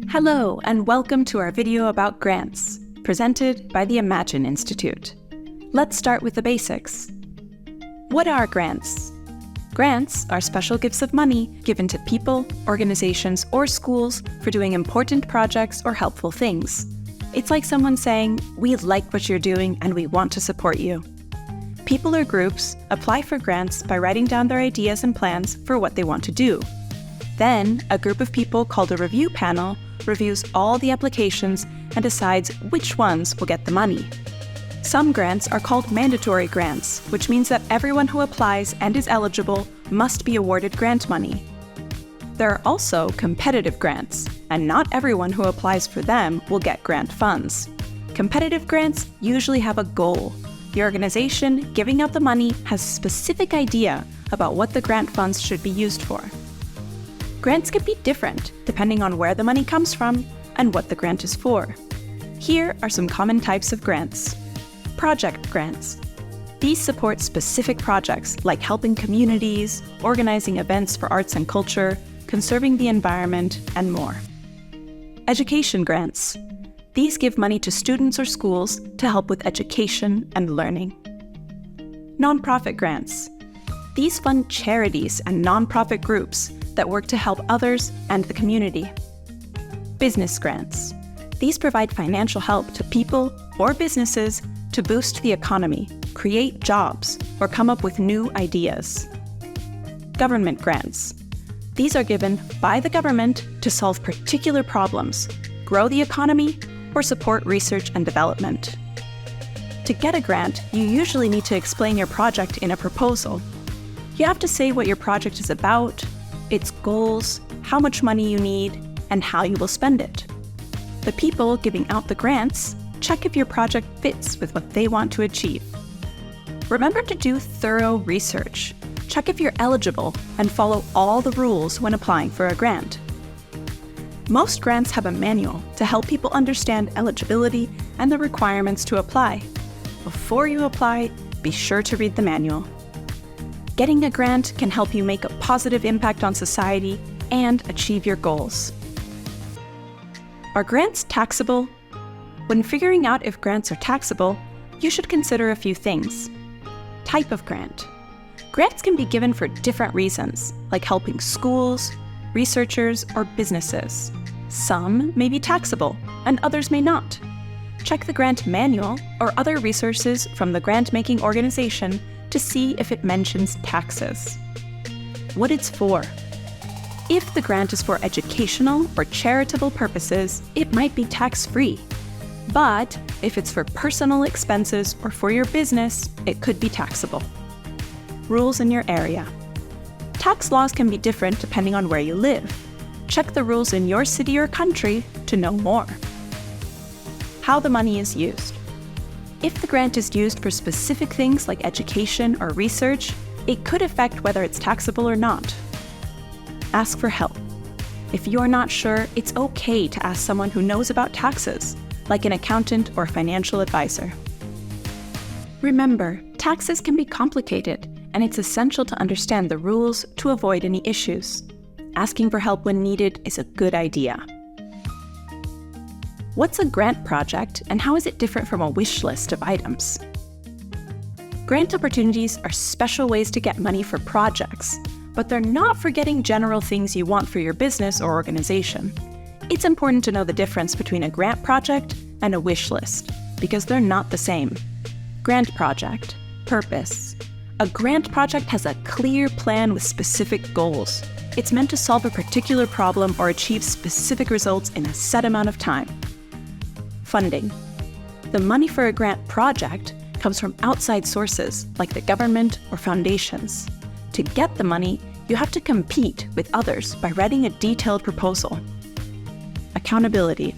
Hello, and welcome to our video about grants, presented by the Imagine Institute. Let's start with the basics. What are grants? Grants are special gifts of money given to people, organizations, or schools for doing important projects or helpful things. It's like someone saying, "We like what you're doing and we want to support you." People or groups apply for grants by writing down their ideas and plans for what they want to do. Then, a group of people called a review panel reviews all the applications and decides which ones will get the money. Some grants are called mandatory grants, which means that everyone who applies and is eligible must be awarded grant money. There are also competitive grants, and not everyone who applies for them will get grant funds. Competitive grants usually have a goal. The organization giving out the money has a specific idea about what the grant funds should be used for. Grants can be different depending on where the money comes from and what the grant is for. Here are some common types of grants. Project grants. These support specific projects like helping communities, organizing events for arts and culture, conserving the environment, and more. Education grants. These give money to students or schools to help with education and learning. Nonprofit grants. These fund charities and nonprofit groups that work to help others and the community. Business grants. These provide financial help to people or businesses to boost the economy, create jobs, or come up with new ideas. Government grants. These are given by the government to solve particular problems, grow the economy, or support research and development. To get a grant, you usually need to explain your project in a proposal. You have to say what your project is about, its goals, how much money you need, and how you will spend it. The people giving out the grants check if your project fits with what they want to achieve. Remember to do thorough research. Check if you're eligible and follow all the rules when applying for a grant. Most grants have a manual to help people understand eligibility and the requirements to apply. Before you apply, be sure to read the manual. Getting a grant can help you make a positive impact on society and achieve your goals. Are grants taxable? When figuring out if grants are taxable, you should consider a few things. Type of grant. Grants can be given for different reasons, like helping schools, researchers, or businesses. Some may be taxable, and others may not. Check the grant manual or other resources from the grant-making organization to see if it mentions taxes. What it's for. If the grant is for educational or charitable purposes, it might be tax-free. But if it's for personal expenses or for your business, it could be taxable. Rules in your area. Tax laws can be different depending on where you live. Check the rules in your city or country to know more. How the money is used. If the grant is used for specific things like education or research, it could affect whether it's taxable or not. Ask for help. If you're not sure, it's okay to ask someone who knows about taxes, like an accountant or financial advisor. Remember, taxes can be complicated, and it's essential to understand the rules to avoid any issues. Asking for help when needed is a good idea. What's a grant project, and how is it different from a wish list of items? Grant opportunities are special ways to get money for projects, but they're not for getting general things you want for your business or organization. It's important to know the difference between a grant project and a wish list, because they're not the same. Grant project. Purpose. A grant project has a clear plan with specific goals. It's meant to solve a particular problem or achieve specific results in a set amount of time. Funding. The money for a grant project comes from outside sources like the government or foundations. To get the money, you have to compete with others by writing a detailed proposal. Accountability.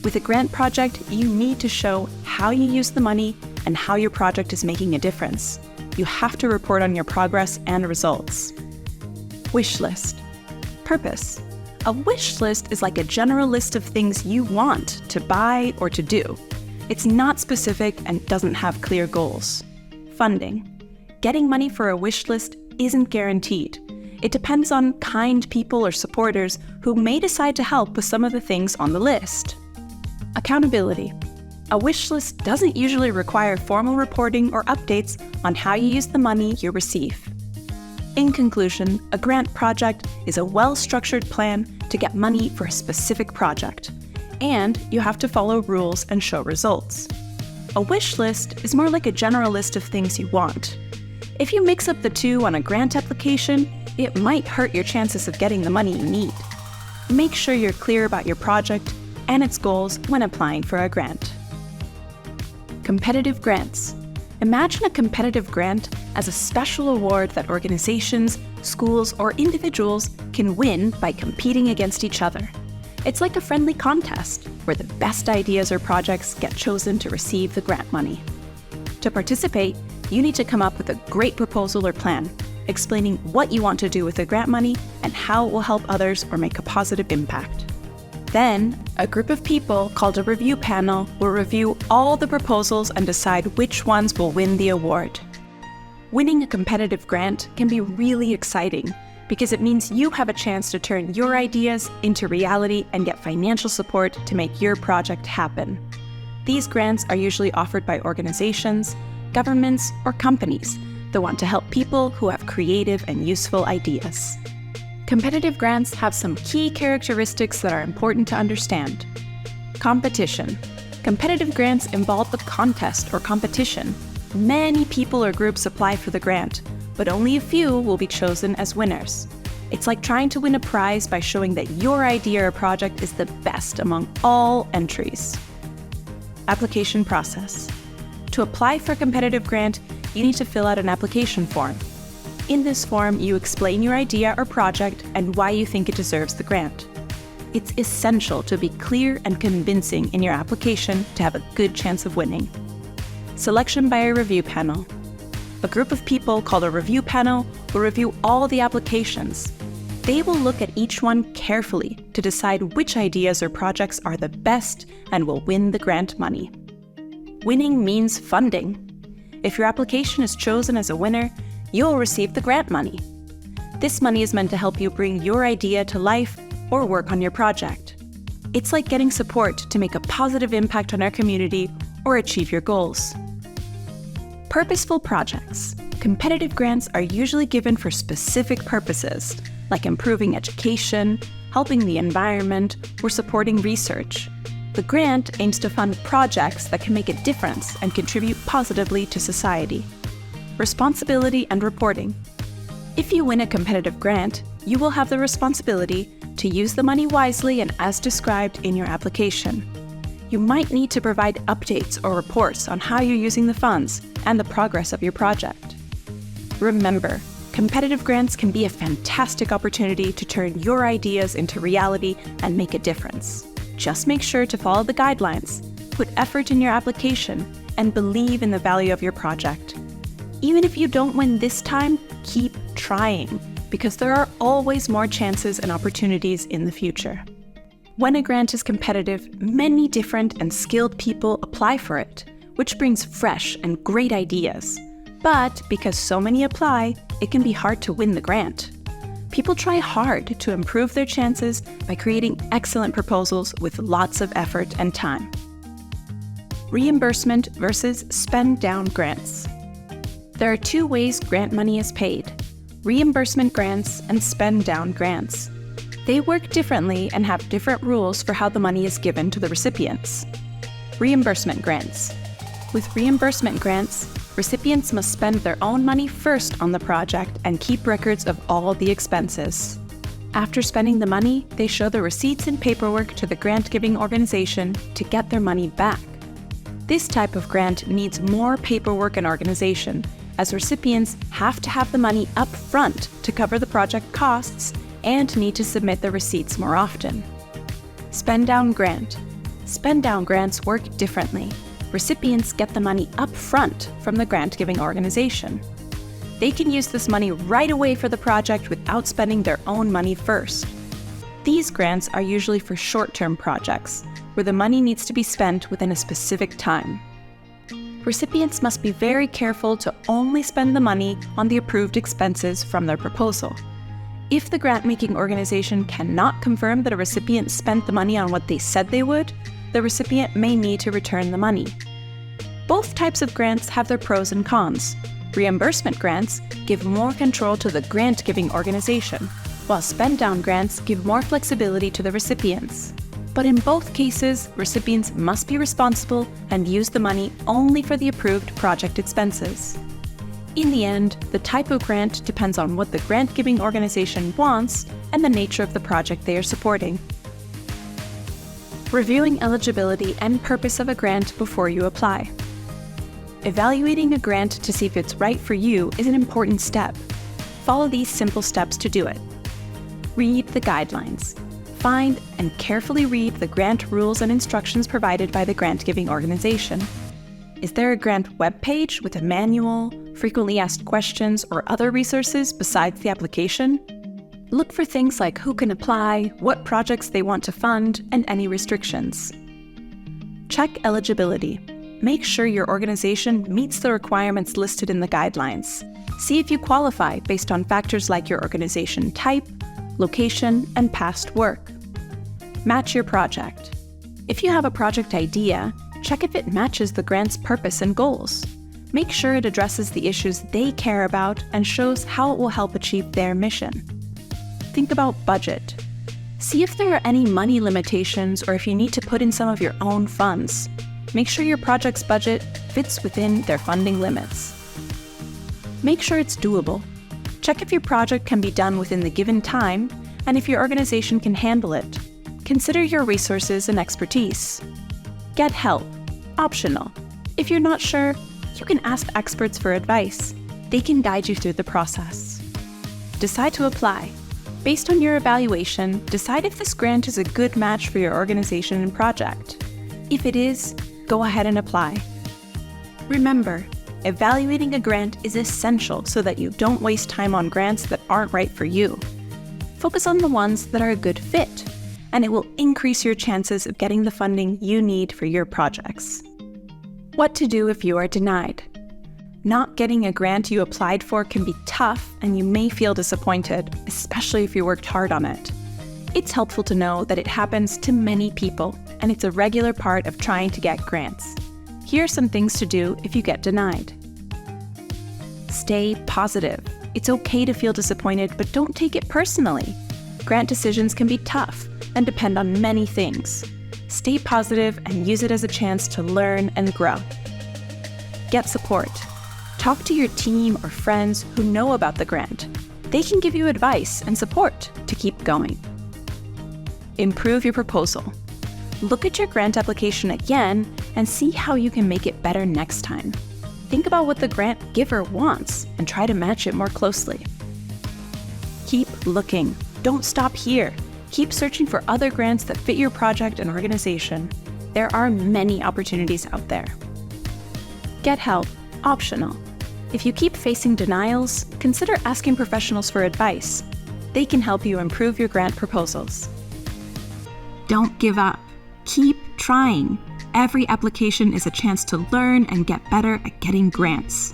With a grant project, you need to show how you use the money and how your project is making a difference. You have to report on your progress and results. Wish list. Purpose. A wish list is like a general list of things you want to buy or to do. It's not specific and doesn't have clear goals. Funding. Getting money for a wish list isn't guaranteed. It depends on kind people or supporters who may decide to help with some of the things on the list. Accountability. A wish list doesn't usually require formal reporting or updates on how you use the money you receive. In conclusion, a grant project is a well-structured plan to get money for a specific project, and you have to follow rules and show results. A wish list is more like a general list of things you want. If you mix up the two on a grant application, it might hurt your chances of getting the money you need. Make sure you're clear about your project and its goals when applying for a grant. Competitive grants. Imagine a competitive grant as a special award that organizations, schools, or individuals can win by competing against each other. It's like a friendly contest where the best ideas or projects get chosen to receive the grant money. To participate, you need to come up with a great proposal or plan, explaining what you want to do with the grant money and how it will help others or make a positive impact. Then, a group of people called a review panel will review all the proposals and decide which ones will win the award. Winning a competitive grant can be really exciting because it means you have a chance to turn your ideas into reality and get financial support to make your project happen. These grants are usually offered by organizations, governments, or companies that want to help people who have creative and useful ideas. Competitive grants have some key characteristics that are important to understand. Competition. Competitive grants involve a contest or competition. Many people or groups apply for the grant, but only a few will be chosen as winners. It's like trying to win a prize by showing that your idea or project is the best among all entries. Application process. To apply for a competitive grant, you need to fill out an application form. In this form, you explain your idea or project and why you think it deserves the grant. It's essential to be clear and convincing in your application to have a good chance of winning. Selection by a review panel. A group of people called a review panel will review all the applications. They will look at each one carefully to decide which ideas or projects are the best and will win the grant money. Winning means funding. If your application is chosen as a winner, you'll receive the grant money. This money is meant to help you bring your idea to life or work on your project. It's like getting support to make a positive impact on our community or achieve your goals. Purposeful projects. Competitive grants are usually given for specific purposes, like improving education, helping the environment, or supporting research. The grant aims to fund projects that can make a difference and contribute positively to society. Responsibility and reporting. If you win a competitive grant, you will have the responsibility to use the money wisely and as described in your application. You might need to provide updates or reports on how you're using the funds and the progress of your project. Remember, competitive grants can be a fantastic opportunity to turn your ideas into reality and make a difference. Just make sure to follow the guidelines, put effort in your application, and believe in the value of your project. Even if you don't win this time, keep trying, because there are always more chances and opportunities in the future. When a grant is competitive, many different and skilled people apply for it, which brings fresh and great ideas. But because so many apply, it can be hard to win the grant. People try hard to improve their chances by creating excellent proposals with lots of effort and time. Reimbursement versus spend-down grants. There are two ways grant money is paid: reimbursement grants and spend-down grants. They work differently and have different rules for how the money is given to the recipients. Reimbursement grants. With reimbursement grants, recipients must spend their own money first on the project and keep records of all the expenses. After spending the money, they show the receipts and paperwork to the grant-giving organization to get their money back. This type of grant needs more paperwork and organization, as recipients have to have the money up front to cover the project costs and need to submit the receipts more often. Spend-down grant. Spend-down grants work differently. Recipients get the money up front from the grant-giving organization. They can use this money right away for the project without spending their own money first. These grants are usually for short-term projects, where the money needs to be spent within a specific time. Recipients must be very careful to only spend the money on the approved expenses from their proposal. If the grant-making organization cannot confirm that a recipient spent the money on what they said they would, the recipient may need to return the money. Both types of grants have their pros and cons. Reimbursement grants give more control to the grant-giving organization, while spend-down grants give more flexibility to the recipients. But in both cases, recipients must be responsible and use the money only for the approved project expenses. In the end, the type of grant depends on what the grant-giving organization wants and the nature of the project they are supporting. Reviewing eligibility and purpose of a grant before you apply. Evaluating a grant to see if it's right for you is an important step. Follow these simple steps to do it. Read the guidelines. Find and carefully read the grant rules and instructions provided by the grant-giving organization. Is there a grant webpage with a manual, frequently asked questions, or other resources besides the application? Look for things like who can apply, what projects they want to fund, and any restrictions. Check eligibility. Make sure your organization meets the requirements listed in the guidelines. See if you qualify based on factors like your organization type, location, and past work. Match your project. If you have a project idea, check if it matches the grant's purpose and goals. Make sure it addresses the issues they care about and shows how it will help achieve their mission. Think about budget. See if there are any money limitations or if you need to put in some of your own funds. Make sure your project's budget fits within their funding limits. Make sure it's doable. Check if your project can be done within the given time and if your organization can handle it. Consider your resources and expertise. Get help. Optional. If you're not sure, you can ask experts for advice. They can guide you through the process. Decide to apply. Based on your evaluation, decide if this grant is a good match for your organization and project. If it is, go ahead and apply. Remember, evaluating a grant is essential so that you don't waste time on grants that aren't right for you. Focus on the ones that are a good fit, and it will increase your chances of getting the funding you need for your projects. What to do if you are denied. Not getting a grant you applied for can be tough, and you may feel disappointed, especially if you worked hard on it. It's helpful to know that it happens to many people, and it's a regular part of trying to get grants. Here are some things to do if you get denied. Stay positive. It's okay to feel disappointed, but don't take it personally. Grant decisions can be tough and depend on many things. Stay positive and use it as a chance to learn and grow. Get support. Talk to your team or friends who know about the grant. They can give you advice and support to keep going. Improve your proposal. Look at your grant application again and see how you can make it better next time. Think about what the grant giver wants and try to match it more closely. Keep looking. Don't stop here. Keep searching for other grants that fit your project and organization. There are many opportunities out there. Get help. Optional. If you keep facing denials, consider asking professionals for advice. They can help you improve your grant proposals. Don't give up. Keep trying. Every application is a chance to learn and get better at getting grants.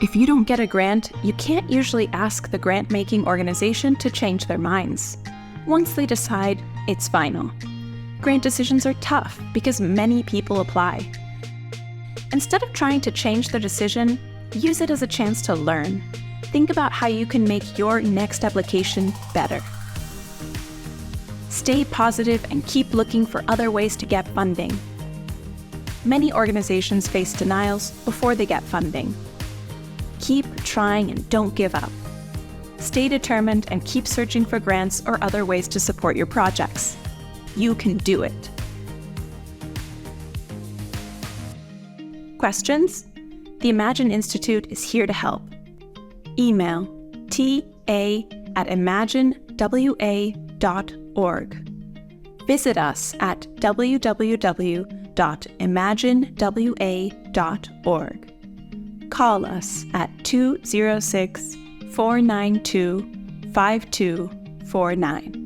If you don't get a grant, you can't usually ask the grant-making organization to change their minds. Once they decide, it's final. Grant decisions are tough because many people apply. Instead of trying to change their decision, use it as a chance to learn. Think about how you can make your next application better. Stay positive and keep looking for other ways to get funding. Many organizations face denials before they get funding. Keep trying and don't give up. Stay determined and keep searching for grants or other ways to support your projects. You can do it. Questions? The Imagine Institute is here to help. Email ta@imaginewa.org. Visit us at www.imaginewa.org. Call us at 206-492-5249.